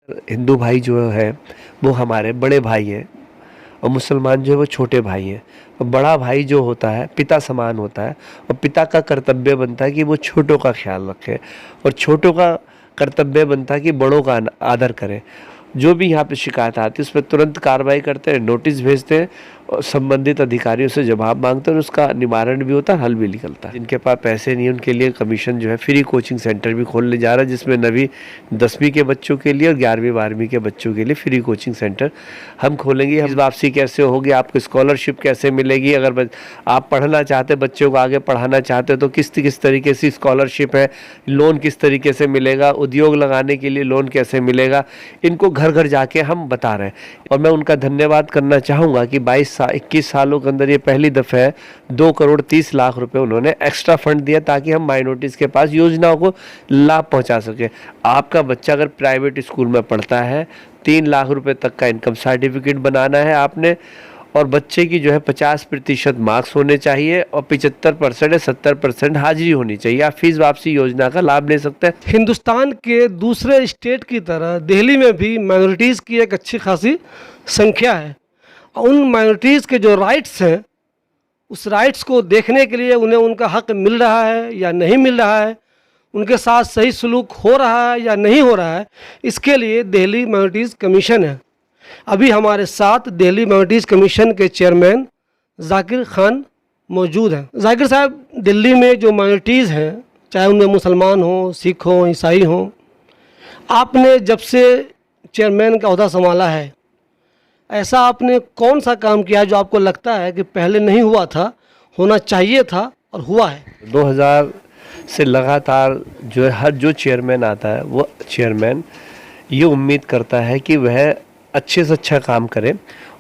हिंदू भाई जो है वो हमारे बड़े भाई हैं और मुसलमान जो है वो छोटे भाई हैं। और बड़ा भाई जो होता है पिता समान होता है और पिता का कर्तव्य बनता है कि वो छोटों का ख्याल रखे और छोटों का कर्तव्य बनता है कि बड़ों का आदर करे। जो भी यहाँ पे शिकायत आती है उस पर तुरंत कार्रवाई करते हैं, नोटिस भेजते हैं और संबंधित अधिकारियों से जवाब मांगते हैं और उसका निवारण भी होता है, हल भी निकलता है। जिनके पास पैसे नहीं है उनके लिए कमीशन जो है फ्री कोचिंग सेंटर भी खोलने जा रहा है, जिसमें 9वीं 10वीं के बच्चों के लिए और 11वीं 12वीं के बच्चों के लिए फ्री कोचिंग सेंटर हम खोलेंगे। इस वापसी कैसे होगी, आपको स्कॉलरशिप कैसे मिलेगी, अगर आप पढ़ना चाहते बच्चों को आगे पढ़ाना चाहते तो किस तरीके से स्कॉलरशिप है, लोन किस तरीके से मिलेगा, उद्योग लगाने के लिए लोन कैसे मिलेगा, इनको घर घर जाके हम बता रहे हैं। और मैं उनका धन्यवाद करना चाहूँगा कि 21 सालों के अंदर ये पहली दफ़ा है 2,30,00,000 रुपए उन्होंने एक्स्ट्रा फंड दिया ताकि हम माइनॉरिटीज़ के पास योजनाओं को लाभ पहुंचा सके। आपका बच्चा अगर प्राइवेट स्कूल में पढ़ता है 3 लाख रुपए तक का इनकम सर्टिफिकेट बनाना है आपने और बच्चे की जो है 50% मार्क्स होने चाहिए और 75% या 70% हाजिरी होनी चाहिए। आप फीस वापसी योजना का लाभ ले सकते हैं। हिंदुस्तान के दूसरे स्टेट की तरह दिल्ली में भी माइनॉरिटीज़ की एक अच्छी खासी संख्या है। उन माइनॉरिटीज़ के जो राइट्स हैं उस राइट्स को देखने के लिए उन्हें उनका हक मिल रहा है या नहीं मिल रहा है, उनके साथ सही सलूक हो रहा है या नहीं हो रहा है, इसके लिए दिल्ली माइनॉरिटीज़ कमीशन है। अभी हमारे साथ दिल्ली माइनॉरिटीज़ कमीशन के चेयरमैन जाकिर खान मौजूद हैं। जाकिर साहब, दिल्ली में जो माइनॉरिटीज़ हैं, चाहे उनमें मुसलमान हों, सिख हों, ईसाई हों, आपने जब से चेयरमैन का ओहदा संभाला है, ऐसा आपने कौन सा काम किया जो आपको लगता है कि पहले नहीं हुआ था, होना चाहिए था और हुआ है? 2000 से लगातार जो है हर जो चेयरमैन आता है वो चेयरमैन ये उम्मीद करता है कि वह अच्छे से अच्छा काम करे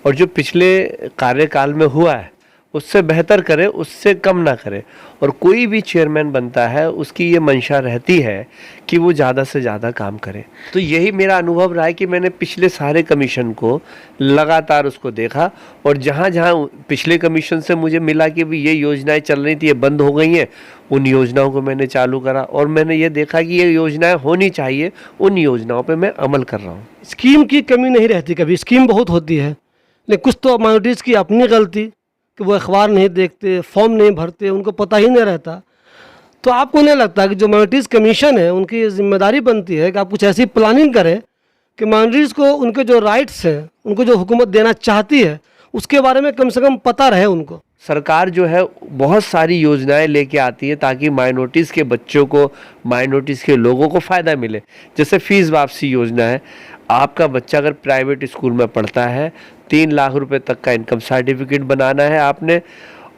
और जो पिछले कार्यकाल में हुआ है उससे बेहतर करे, उससे कम ना करे। और कोई भी चेयरमैन बनता है उसकी ये मंशा रहती है कि वो ज़्यादा से ज़्यादा काम करे। तो यही मेरा अनुभव रहा है कि मैंने पिछले सारे कमीशन को लगातार उसको देखा और जहाँ जहाँ पिछले कमीशन से मुझे मिला कि भी ये योजनाएं चल रही थी ये बंद हो गई हैं, उन योजनाओं को मैंने चालू करा और मैंने ये देखा कि ये योजनाएं होनी चाहिए, उन योजनाओं पर मैं अमल कर रहा हूँ। स्कीम की कमी नहीं रहती, कभी स्कीम बहुत होती है, लेकिन कुछ तो माइनॉरिटीज़ की अपनी गलती कि वो अखबार नहीं देखते, फॉर्म नहीं भरते, उनको पता ही नहीं रहता। तो आपको नहीं लगता कि जो माइनॉरिटीज़ कमीशन है उनकी जिम्मेदारी बनती है कि आप कुछ ऐसी प्लानिंग करें कि माइनॉरिटीज़ को उनके जो राइट्स हैं, उनको जो हुकूमत देना चाहती है, उसके बारे में कम से कम पता रहे उनको? सरकार जो है बहुत सारी योजनाएं लेके आती है ताकि माइनॉरिटीज़ के बच्चों को, माइनॉरिटीज़ के लोगों को फ़ायदा मिले। जैसे फ़ीस वापसी योजना है, आपका बच्चा अगर प्राइवेट स्कूल में पढ़ता है 3 लाख रुपए तक का इनकम सर्टिफिकेट बनाना है आपने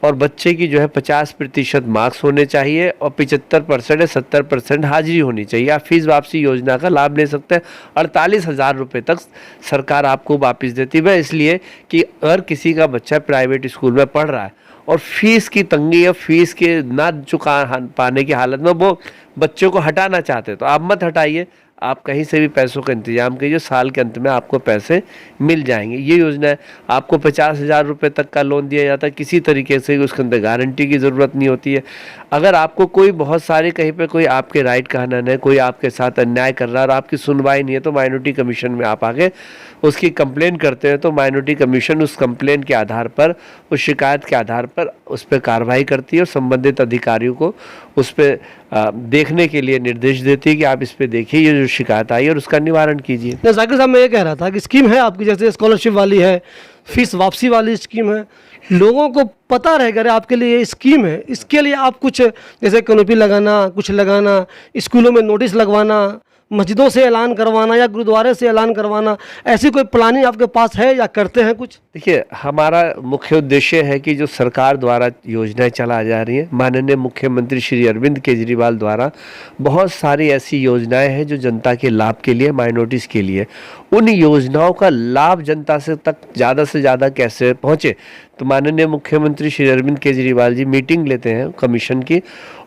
और बच्चे की जो है 50% मार्क्स होने चाहिए और 75% या 70% हाजिरी होनी चाहिए। आप फीस वापसी योजना का लाभ ले सकते हैं। 48,000 रुपये तक सरकार आपको वापस देती है, इसलिए कि अगर किसी का बच्चा प्राइवेट स्कूल में पढ़ रहा है और फीस की तंगी या फीस के ना चुका पाने की हालत में वो बच्चों को हटाना चाहते हैं तो आप मत हटाइए, आप कहीं से भी पैसों का इंतजाम कीजिए, साल के अंत में आपको पैसे मिल जाएंगे। ये योजना है, आपको 50,000 रुपये तक का लोन दिया जाता है, किसी तरीके से उसके अंदर गारंटी की ज़रूरत नहीं होती है। अगर आपको कोई बहुत सारे कहीं पे कोई आपके राइट का हनन है, कोई आपके साथ अन्याय कर रहा है और आपकी सुनवाई नहीं है तो माइनॉरिटी कमीशन में आप आके उसकी कंप्लेन करते हैं तो माइनॉरिटी कमीशन उस कंप्लेन के आधार पर, उस शिकायत के आधार पर उस पर कार्रवाई करती है और संबंधित अधिकारियों को उस पर देखने के लिए निर्देश देती है कि आप इस पर देखिए ये जो शिकायत आई है और उसका निवारण कीजिए। जाकिर साहब, मैं ये कह रहा था कि स्कीम है आपकी, जैसे स्कॉलरशिप वाली है, फीस वापसी वाली स्कीम है, लोगों को पता रहेगा अरे आपके लिए ये स्कीम है, इसके लिए आप कुछ जैसे कैनोपी लगाना, कुछ लगाना, स्कूलों में नोटिस लगवाना, मस्जिदों से ऐलान करवाना या गुरुद्वारे से ऐलान करवाना, ऐसी कोई प्लानिंग आपके पास है या करते हैं कुछ? देखिए, हमारा मुख्य उद्देश्य है कि जो सरकार द्वारा योजनाएं चला जा रही हैं, माननीय मुख्यमंत्री श्री अरविंद केजरीवाल द्वारा बहुत सारी ऐसी योजनाएं हैं जो जनता के लाभ के लिए, माइनॉरिटीज़ के लिए, उन योजनाओं का लाभ जनता से तक ज़्यादा से ज़्यादा कैसे पहुँचे। तो माननीय मुख्यमंत्री श्री अरविंद केजरीवाल जी मीटिंग लेते हैं कमीशन की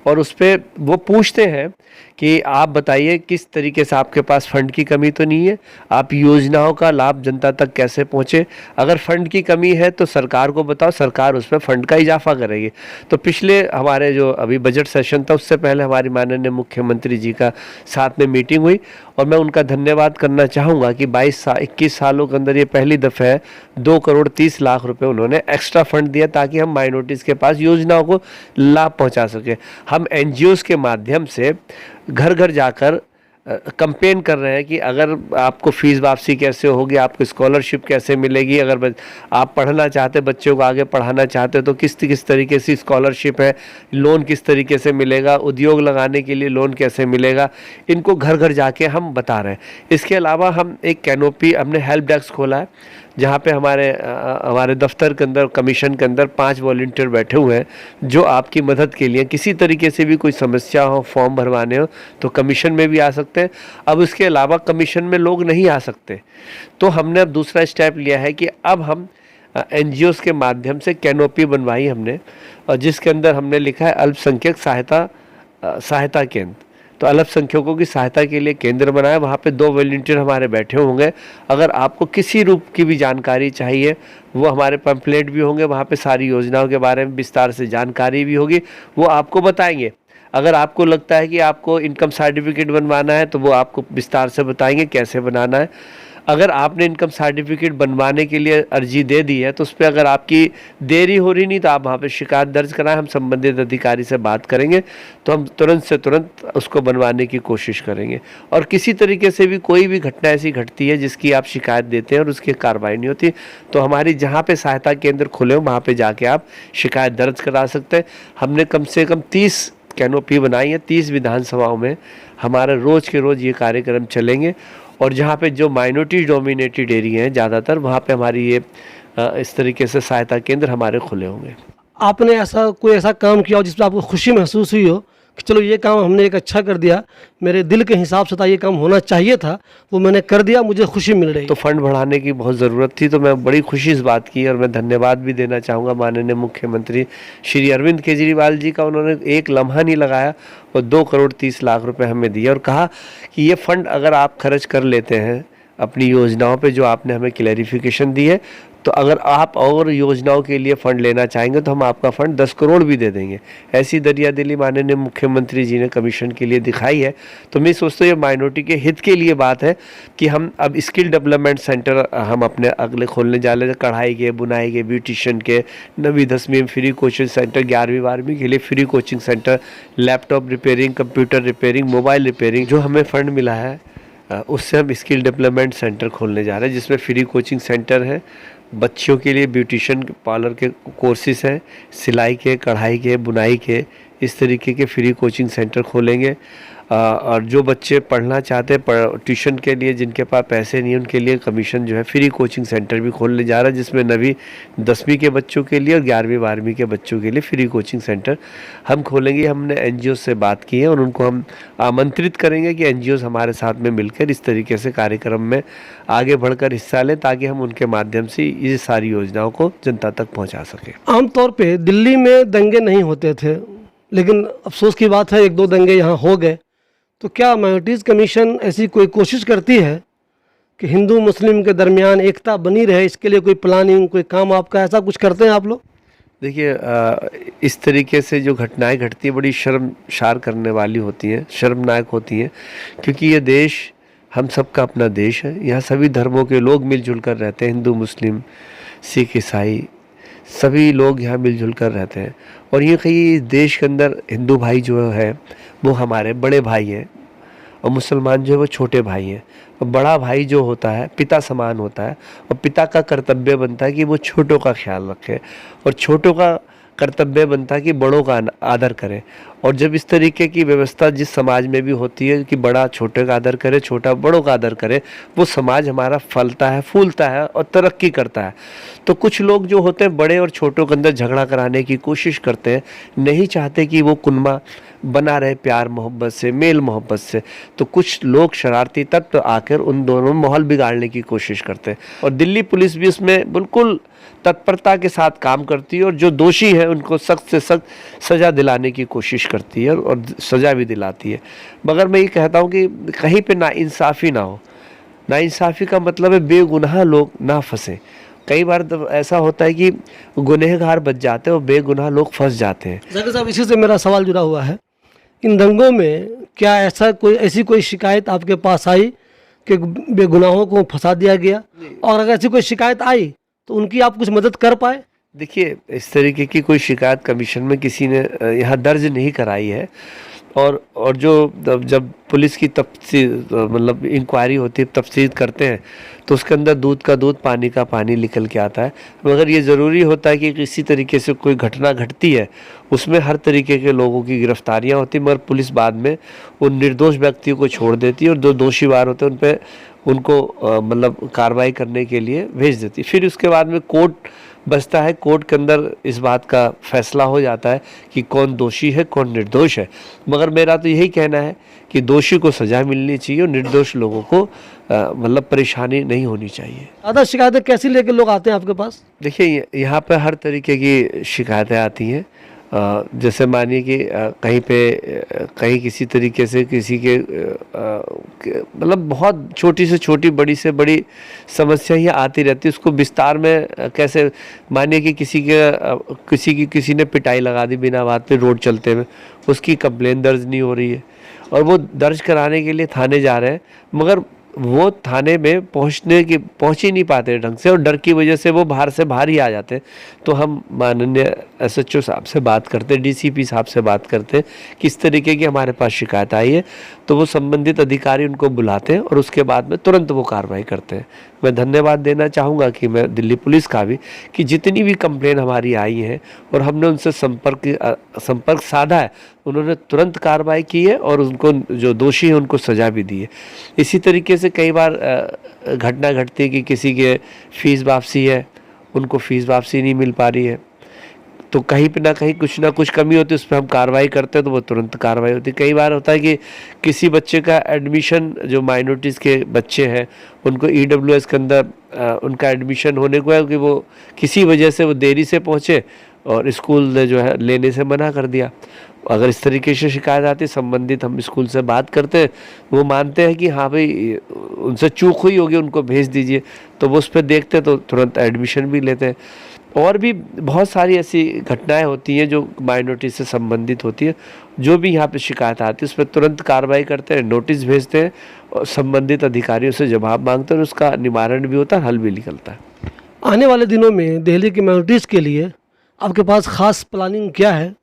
और उस पे वो पूछते हैं कि आप बताइए किस तरीके से आपके पास फंड की कमी तो नहीं है, आप योजनाओं का लाभ जनता तक कैसे पहुंचे, अगर फंड की कमी है तो सरकार को बताओ, सरकार उसमें फंड का इजाफा करेगी। तो पिछले हमारे जो अभी बजट सेशन था उससे पहले हमारी माननीय मुख्यमंत्री जी का साथ में मीटिंग हुई और मैं उनका धन्यवाद करना चाहूँगा कि 21 सालों के अंदर ये पहली दफ़ा है 2,30,00,000 रुपए उन्होंने एक्स्ट्रा फंड दिया ताकि हम माइनॉरिटीज़ के पास योजनाओं को लाभ पहुंचा सके। हम एनजीओज़ के माध्यम से घर घर जाकर कंपेन कर रहे हैं कि अगर आपको फ़ीस वापसी कैसे होगी, आपको स्कॉलरशिप कैसे मिलेगी, अगर आप पढ़ना चाहते, बच्चों को आगे पढ़ाना चाहते तो किस तरीके से स्कॉलरशिप है, लोन किस तरीके से मिलेगा, उद्योग लगाने के लिए लोन कैसे मिलेगा, इनको घर घर जाके हम बता रहे हैं। इसके अलावा हम एक कैनोपी, हमने हेल्प डेस्क खोला है जहाँ पे हमारे दफ्तर के अंदर, कमीशन के अंदर 5 वॉलंटियर बैठे हुए हैं जो आपकी मदद के लिए किसी तरीके से भी कोई समस्या हो, फॉर्म भरवाने हो तो कमीशन में भी आ सकते हैं। अब इसके अलावा कमीशन में लोग नहीं आ सकते तो हमने अब दूसरा स्टेप लिया है कि अब हम एनजीओज़ के माध्यम से कैनोपी बनवाई हमने, और जिसके अंदर हमने लिखा है अल्पसंख्यक सहायता केंद्र। तो अल्पसंख्यकों की सहायता के लिए केंद्र बनाया, वहाँ पे 2 वॉलंटियर हमारे बैठे होंगे। अगर आपको किसी रूप की भी जानकारी चाहिए वो हमारे पैम्फलेट भी होंगे, वहाँ पे सारी योजनाओं के बारे में विस्तार से जानकारी भी होगी, वो आपको बताएंगे। अगर आपको लगता है कि आपको इनकम सर्टिफिकेट बनवाना है तो वो आपको विस्तार से बताएंगे कैसे बनाना है। अगर आपने इनकम सर्टिफिकेट बनवाने के लिए अर्जी दे दी है तो उस पर अगर आपकी देरी हो रही नहीं तो आप वहाँ पे शिकायत दर्ज कराएं, हम संबंधित अधिकारी से बात करेंगे तो हम तुरंत से तुरंत उसको बनवाने की कोशिश करेंगे। और किसी तरीके से भी कोई भी घटना ऐसी घटती है जिसकी आप शिकायत देते हैं और उसकी कार्रवाई नहीं होती तो हमारी जहाँ पे सहायता केंद्र खुले हो वहाँ पे जाके आप शिकायत दर्ज करा सकते हैं। हमने कम से कम 30 कैनोपी बनाई है, 30 विधानसभाओं में हमारा रोज़ के रोज़ ये कार्यक्रम चलेंगे। और जहाँ पे जो माइनॉरिटी डोमिनेटेड एरिया हैं ज़्यादातर, वहाँ पे हमारी ये इस तरीके से सहायता केंद्र हमारे खुले होंगे। आपने कोई ऐसा काम किया हो जिसमें आपको खुशी महसूस हुई हो कि चलो ये काम हमने एक अच्छा कर दिया, मेरे दिल के हिसाब से था ये काम होना चाहिए था, वो मैंने कर दिया, मुझे खुशी मिल रही। तो फंड बढ़ाने की बहुत ज़रूरत थी तो मैं बड़ी खुशी इस बात की, और मैं धन्यवाद भी देना चाहूँगा माननीय मुख्यमंत्री श्री अरविंद केजरीवाल जी का। उन्होंने एक लम्हा नहीं लगाया और 2,30,00,000 रुपए हमें दिए और कहा कि ये फंड अगर आप खर्च कर लेते हैं अपनी योजनाओं पे जो आपने हमें क्लैरिफिकेशन दी है, तो अगर आप और योजनाओं के लिए फ़ंड लेना चाहेंगे तो हम आपका फ़ंड 10 करोड़ भी दे देंगे। ऐसी दरियादिली माननीय मुख्यमंत्री जी ने कमीशन के लिए दिखाई है। तो मैं सोचता हूँ ये माइनॉरिटी के हित के लिए बात है कि हम अब स्किल डेवलपमेंट सेंटर हम अपने अगले खोलने जा रहे हैं, कढ़ाई के, बुनाई के, ब्यूटिशियन के, 9वीं 10वीं में फ्री कोचिंग सेंटर, 11वीं 12वीं के लिए free coaching centre, laptop repairing, computer repairing, mobile repairing, जो हमें फ़ंड मिला है उससे हम स्किल डेवलपमेंट सेंटर खोलने जा रहे हैं जिसमें फ्री कोचिंग सेंटर है, बच्चियों के लिए ब्यूटिशियन पार्लर के कोर्सेज हैं, सिलाई के, कढ़ाई के, बुनाई के, इस तरीके के फ्री कोचिंग सेंटर खोलेंगे। और जो बच्चे पढ़ना चाहते हैं ट्यूशन के लिए, जिनके पास पैसे नहीं हैं उनके लिए कमीशन जो है फ्री कोचिंग सेंटर भी खोलने जा रहा है जिसमें 9वीं 10वीं के बच्चों के लिए और 11वीं 12वीं के बच्चों के लिए फ्री कोचिंग सेंटर हम खोलेंगे। हमने एनजीओ से बात की है और उनको हम आमंत्रित करेंगे कि एनजीओ हमारे साथ में मिलकर इस तरीके से कार्यक्रम में आगे बढ़कर हिस्सा लें ताकि हम उनके माध्यम से ये सारी योजनाओं को जनता तक पहुँचा सकें। आमतौर पर दिल्ली में दंगे नहीं होते थे, लेकिन अफसोस की बात है 1-2 दंगे यहाँ हो गए। तो क्या माइनॉरिटीज़ कमीशन ऐसी कोई कोशिश करती है कि हिंदू मुस्लिम के दरमियान एकता बनी रहे, इसके लिए कोई प्लानिंग, कोई काम आपका ऐसा कुछ करते हैं आप लोग? देखिए, इस तरीके से जो घटनाएं घटती हैं बड़ी शर्मसार करने वाली होती हैं, शर्मनाक होती हैं, क्योंकि ये देश हम सबका अपना देश है। यहाँ सभी धर्मों के लोग मिलजुल कर रहते हैं, हिंदू मुस्लिम सिख ईसाई सभी लोग यहाँ मिलजुल कर रहते हैं। और ये कहीं देश के अंदर हिंदू भाई जो है वो हमारे बड़े भाई हैं और मुसलमान जो है वो छोटे भाई हैं। और बड़ा भाई जो होता है पिता समान होता है और पिता का कर्तव्य बनता है कि वो छोटों का ख्याल रखे और छोटों का कर्तव्य बनता है कि बड़ों का आदर करें। और जब इस तरीके की व्यवस्था जिस समाज में भी होती है कि बड़ा छोटे का आदर करे, छोटा बड़ों का आदर करे, वो समाज हमारा फलता है, फूलता है और तरक्की करता है। तो कुछ लोग जो होते हैं बड़े और छोटों के अंदर झगड़ा कराने की कोशिश करते हैं, नहीं चाहते कि वो कुनबा बना रहे प्यार मोहब्बत से, मेल मोहब्बत से। तो कुछ लोग शरारती तत्व आकर उन दोनों में माहौल बिगाड़ने की कोशिश करते हैं और दिल्ली पुलिस भी उसमें बिल्कुल तत्परता के साथ काम करती है और जो दोषी हैं उनको सख्त से सख्त सज़ा दिलाने की कोशिश करती है और सज़ा भी दिलाती है। मगर मैं ये कहता हूँ कि कहीं पे नाइंसाफ़ी ना हो। नाइंसाफ़ी का मतलब है बेगुनाह लोग ना फंसें। कई बार तो ऐसा होता है कि गुनहगार बच जाते हैं और बेगुनाह लोग फंस जाते हैं। जाकिर साहब, इसी से मेरा सवाल जुड़ा हुआ है, इन दंगों में क्या ऐसी कोई शिकायत आपके पास आई कि बेगुनाहों को फंसा दिया गया? और अगर ऐसी कोई शिकायत आई तो उनकी आप कुछ मदद कर पाए? देखिए, इस तरीके की कोई शिकायत कमीशन में किसी ने यहाँ दर्ज नहीं कराई है। और जो जब पुलिस की मतलब इंक्वायरी होती है, तफ्तीश करते हैं, तो उसके अंदर दूध का दूध पानी का पानी निकल के आता है। मगर ये ज़रूरी होता है कि किसी तरीके से कोई घटना घटती है, उसमें हर तरीके के लोगों की गिरफ्तारियां होती, मगर पुलिस बाद में उन निर्दोष व्यक्तियों को छोड़ देती है और जो दोषी वार होते हैं उन पे उनको मतलब कार्रवाई करने के लिए भेज देती है। फिर उसके बाद में कोर्ट बचता है। कोर्ट के अंदर इस बात का फैसला हो जाता है कि कौन दोषी है, कौन निर्दोष है। मगर मेरा तो यही कहना है कि दोषी को सज़ा मिलनी चाहिए और निर्दोष लोगों को मतलब परेशानी नहीं होनी चाहिए। ज़्यादा शिकायतें कैसी लेके लोग आते हैं आपके पास? देखिए, यहाँ पे हर तरीके की शिकायतें आती हैं। जैसे मानिए कि कहीं पे कहीं किसी तरीके से किसी के मतलब बहुत छोटी से छोटी, बड़ी से बड़ी समस्या ही आती रहती है। उसको विस्तार में कैसे, मानिए कि किसी ने पिटाई लगा दी बिना बात पे रोड चलते हुए, उसकी कंप्लेन दर्ज नहीं हो रही है और वो दर्ज कराने के लिए थाने जा रहे हैं, मगर वो थाने में पहुंच ही नहीं पाते ढंग से और डर की वजह से वो बाहर से बाहर ही आ जाते हैं। तो हम माननीय SHO साहब से बात करते, DCP साहब से बात करते किस तरीके की हमारे पास शिकायत आई है, तो वो संबंधित अधिकारी उनको बुलाते हैं और उसके बाद में तुरंत वो कार्रवाई करते हैं। मैं धन्यवाद देना चाहूँगा कि मैं दिल्ली पुलिस का भी, कि जितनी भी कंप्लेन हमारी आई हैं और हमने उनसे संपर्क साधा है, उन्होंने तुरंत कार्रवाई की है और उनको जो दोषी है उनको सज़ा भी दी है। इसी तरीके से कई बार घटना घटती है कि किसी के फ़ीस वापसी है, उनको फ़ीस वापसी नहीं मिल पा रही है, तो कहीं पे कुछ ना कुछ कमी होती है, उस पर हम कार्रवाई करते हैं तो वो तुरंत कार्रवाई होती है। कई बार होता है कि किसी बच्चे का एडमिशन, जो माइनॉरिटीज़ के बच्चे हैं उनको EWS के अंदर उनका एडमिशन होने को है कि वो किसी वजह से वो देरी से पहुँचे और स्कूल ने जो है लेने से मना कर दिया। अगर इस तरीके से शिकायत आती है, संबंधित हम स्कूल से बात करते हैं, वो मानते हैं कि हाँ भाई उनसे चूक हुई होगी, उनको भेज दीजिए, तो वो उस पर देखते तो तुरंत एडमिशन भी लेते हैं। और भी बहुत सारी ऐसी घटनाएं होती हैं जो माइनॉरिटी से संबंधित होती है। जो भी यहाँ पे शिकायत आती है उस पर तुरंत कार्रवाई करते हैं, नोटिस भेजते हैं और संबंधित अधिकारियों से जवाब मांगते हैं और उसका निवारण भी होता है, हल भी निकलता है। आने वाले दिनों में दिल्ली की माइनॉरिटीज़ के लिए आपके पास ख़ास प्लानिंग क्या है?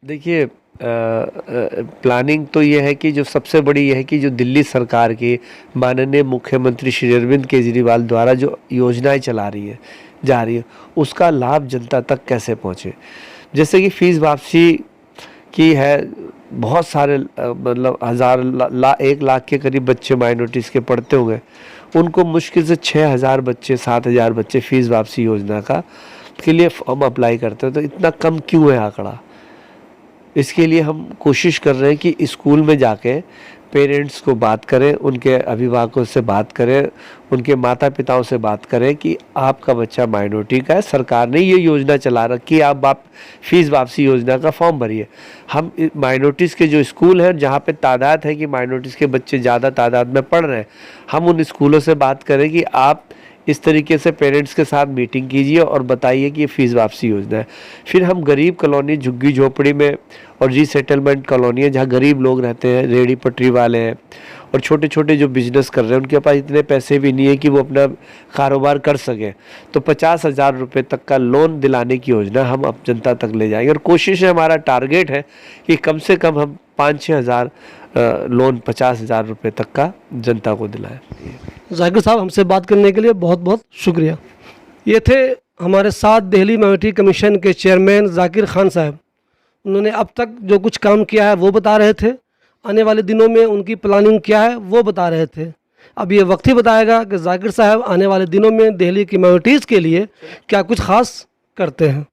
देखिए, प्लानिंग तो ये है कि जो सबसे बड़ी ये है कि जो दिल्ली सरकार की माननीय मुख्यमंत्री श्री अरविंद केजरीवाल द्वारा जो योजनाएं जा रही है उसका लाभ जनता तक कैसे पहुँचे। जैसे कि फ़ीस वापसी की है, बहुत सारे मतलब 1 लाख के करीब बच्चे माइनॉरिटीज़ के पढ़ते होंगे, उनको मुश्किल से 6,000 बच्चे 7,000 बच्चे फ़ीस वापसी योजना के लिए फॉर्म अप्लाई करते हैं। तो इतना कम क्यों है आंकड़ा? इसके लिए हम कोशिश कर रहे हैं कि स्कूल में जाके पेरेंट्स को बात करें, उनके अभिभावकों से बात करें, उनके माता पिताओं से बात करें कि आपका बच्चा माइनॉरिटी का है, सरकार ने ये योजना चला रखी है, आप फीस वापसी योजना का फॉर्म भरिए। हम माइनॉरिटीज़ के जो स्कूल हैं जहाँ पे तादाद है कि माइनॉरिटीज़ के बच्चे ज़्यादा तादाद में पढ़ रहे हैं, हम उन स्कूलों से बात करें कि आप इस तरीके से पेरेंट्स के साथ मीटिंग कीजिए और बताइए कि ये फ़ीस वापसी योजना है। फिर हम गरीब कॉलोनी, झुग्गी झोपड़ी में और रीसेटलमेंट कॉलोनी है जहाँ गरीब लोग रहते हैं, रेहड़ी पटरी वाले हैं और छोटे छोटे जो बिजनेस कर रहे हैं, उनके पास इतने पैसे भी नहीं है कि वो अपना कारोबार कर सकें, तो 50,000 रुपये तक का लोन दिलाने की योजना हम अब जनता तक ले जाएंगे। और कोशिश है, हमारा टारगेट है कि कम से कम हम 5-6 हज़ार लोन 50,000 रुपये तक का जनता को दिलाएं। जाकिर साहब, हमसे बात करने के लिए बहुत बहुत शुक्रिया। ये थे हमारे साथ दिल्ली माइनॉरिटी कमीशन के चेयरमैन जाकिर खान साहब। उन्होंने अब तक जो कुछ काम किया है वो बता रहे थे, आने वाले दिनों में उनकी प्लानिंग क्या है वो बता रहे थे। अब ये वक्त ही बताएगा कि जाकिर साहब आने वाले दिनों में दिल्ली की माइनॉरिटीज़ के लिए क्या कुछ ख़ास करते हैं।